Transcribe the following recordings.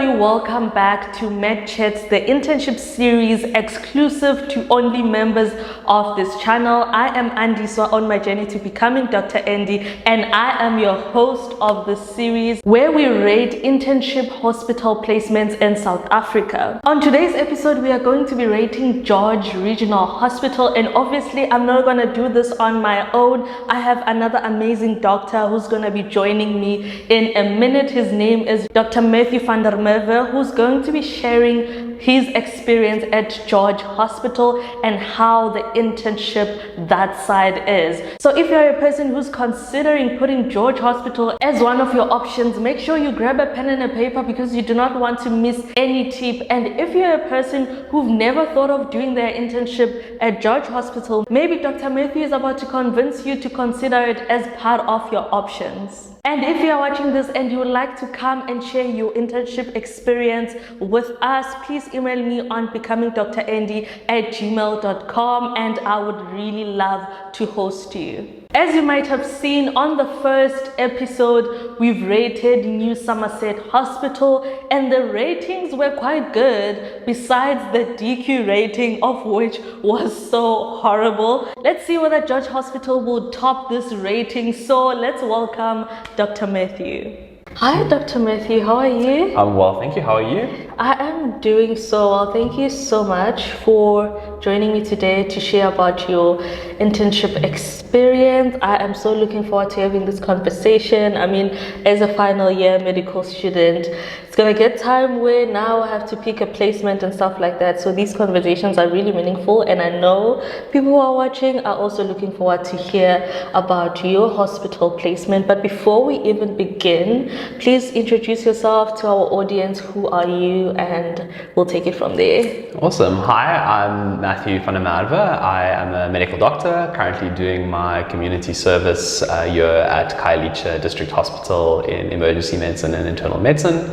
everybody, welcome back to Med Chats, the internship series exclusive to only members of this channel. I am Andiswa on my journey to becoming Dr. Andy, and I am your host of this series where we rate internship hospital placements in South Africa. On today's episode, we are going to be rating George Regional Hospital, and obviously I'm not going to do this on my own. I have another amazing doctor who's going to be joining me in a minute. His name is Dr. Matthew van der Merwe, who's going to be sharing his experience at George Hospital and how the internship that side is. So if you're a person who's considering putting George Hospital as one of your options, make sure you grab a pen and a paper because you do not want to miss any tip. And if you're a person who've never thought of doing their internship at George Hospital, maybe Dr. Matthew is about to convince you to consider it as part of your options. And if you are watching this and you would like to come and share your internship experience with us, please email me on becomingdrandy@gmail.com, and I would really love to host you. As you might have seen on the first episode, we've rated New Somerset Hospital, and the ratings were quite good, besides the DQ rating, of which was so horrible. Let's see whether George Hospital will top this rating. So let's welcome Dr. Matthew. Hi, Dr. Matthew, how are you? I'm well, thank you. How are you? I am doing so well. Thank you so much for joining me today to share about your internship experience. I am so looking forward to having this conversation. I mean, as a final year medical student, it's gonna get time where now I have to pick a placement and stuff like that. So these conversations are really meaningful, and I know people who are watching are also looking forward to hear about your hospital placement. But before we even begin, please introduce yourself to our audience. Who are you? And we'll take it from there. Awesome. Hi, I'm Matthew van der Merwe. I am a medical doctor, currently doing my community service year at Khayelitsha District Hospital in emergency medicine and internal medicine.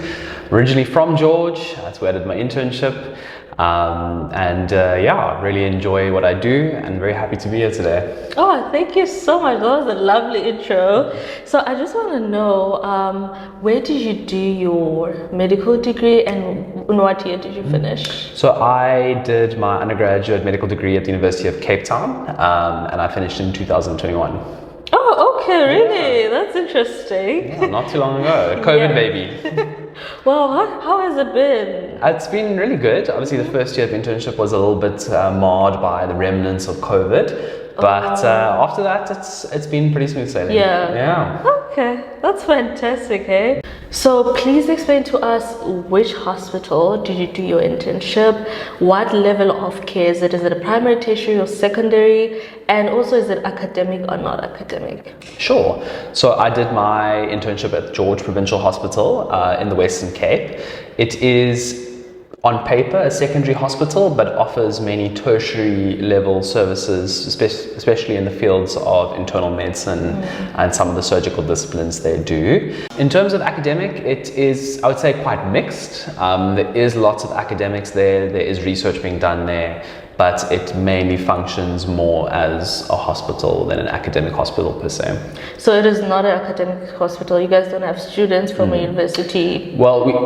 Originally from George, that's where I did my internship. Yeah, really enjoy what I do and very happy to be here today. Oh, thank you so much. That was a lovely intro. So I just want to know, where did you do your medical degree and in what year did you finish? So I did my undergraduate medical degree at the University of Cape Town, and I finished in 2021. Oh, okay, really? Yeah. That's interesting. Yeah, not too long ago. COVID baby. Well, how has it been? It's been really good. Obviously, the first year of internship was a little bit marred by the remnants of COVID, but after that, it's been pretty smooth sailing. Yeah. Okay, that's fantastic, eh? So please explain to us, which hospital did you do your internship? What level of care is it? Is it a primary, tertiary, or secondary? And also, is it academic or not academic? Sure. So I did my internship at George Provincial Hospital in the Western Cape. It is on paper a secondary hospital, but offers many tertiary level services, especially in the fields of internal medicine and some of the surgical disciplines they do. In terms of academic, it is, I would say, quite mixed. There is lots of academics there. There is research being done there, but it mainly functions more as a hospital than an academic hospital per se. So it is not an academic hospital. You guys don't have students from a university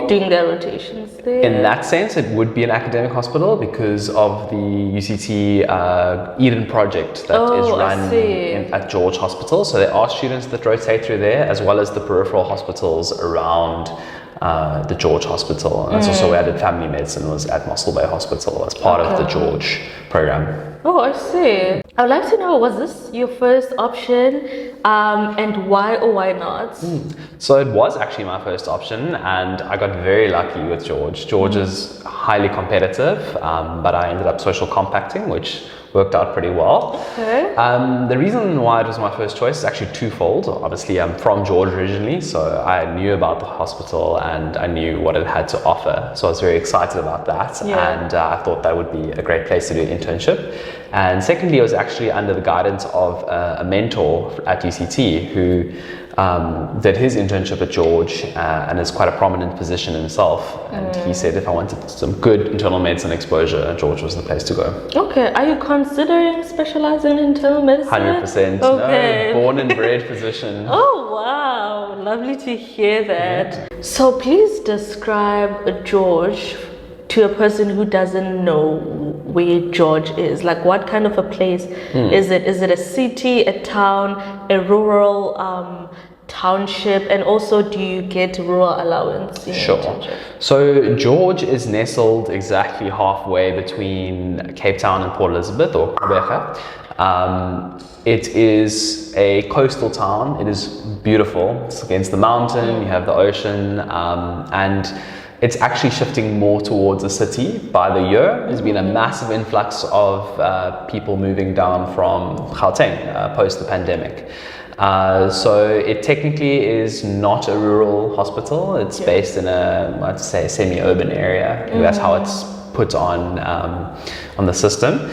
doing their rotations there? In that sense, it would be an academic hospital because of the UCT Eden project that is run at George Hospital. So there are students that rotate through there, as well as the peripheral hospitals around the George Hospital. And that's also where I did family medicine, was at Mossel Bay Hospital as part of the George program. Oh, I see. I would like to know, was this your first option, and why or why not? So it was actually my first option, and I got very lucky with George. George is highly competitive, but I ended up social compacting, which worked out pretty well. Okay. The reason why it was my first choice is actually twofold. Obviously, I'm from George originally, so I knew about the hospital and I knew what it had to offer. So I was very excited about that, and I thought that would be a great place to do an internship. And secondly, I was actually under the guidance of a mentor at UCT who did his internship at George and is quite a prominent position himself. And he said if I wanted some good internal medicine exposure, George was the place to go. Okay, are you considering specializing in internal medicine? 100%. Okay. No, born and bred physician. Oh wow, lovely to hear that. So please describe George to a person who doesn't know where George is. Like, what kind of a place is it? Is it a city, a town, a rural township? And also, do you get rural allowance in your internship? So George is nestled exactly halfway between Cape Town and Port Elizabeth, or Gqeberha. It is a coastal town. It is beautiful. It's against the mountain, you have the ocean, and it's actually shifting more towards a city by the year. There's been a massive influx of people moving down from Gauteng post the pandemic. So it technically is not a rural hospital. It's based in I'd say, semi-urban area. That's how it's put on the system.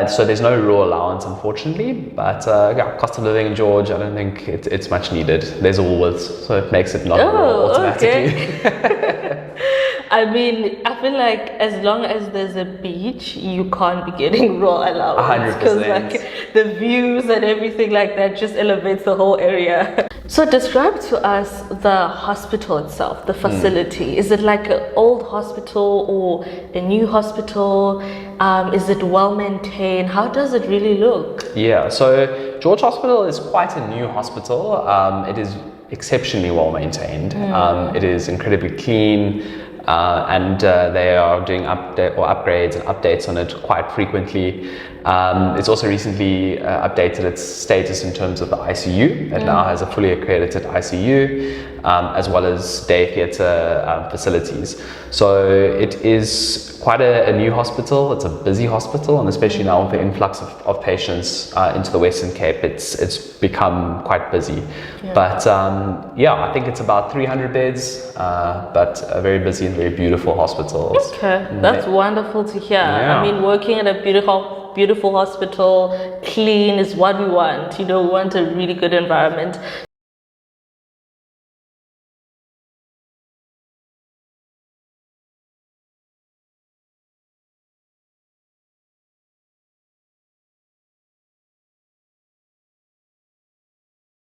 So there's no rural allowance, unfortunately, but cost of living in George, I don't think it's much needed. There's a Woolworths, so it makes it not rural automatically. Okay. I mean, I feel like as long as there's a beach, you can't be getting rural allowance. 100%. Because like the views and everything like that just elevates the whole area. So describe to us the hospital itself, the facility. Is it like an old hospital or a new hospital? Is it well maintained? How does it really look? Yeah, so George Hospital is quite a new hospital. It is exceptionally well maintained. It is incredibly clean. And they are doing upgrades and updates on it quite frequently. It's also recently updated its status in terms of the ICU. It now has a fully accredited ICU, as well as day theatre facilities. So it is quite a new hospital. It's a busy hospital, and especially now with the influx of patients into the Western Cape, it's become quite busy. But I think it's about 300 beds, but a very busy and very beautiful hospital. Okay, that's wonderful to hear. I mean, working at a beautiful hospital, clean is what we want. We want a really good environment.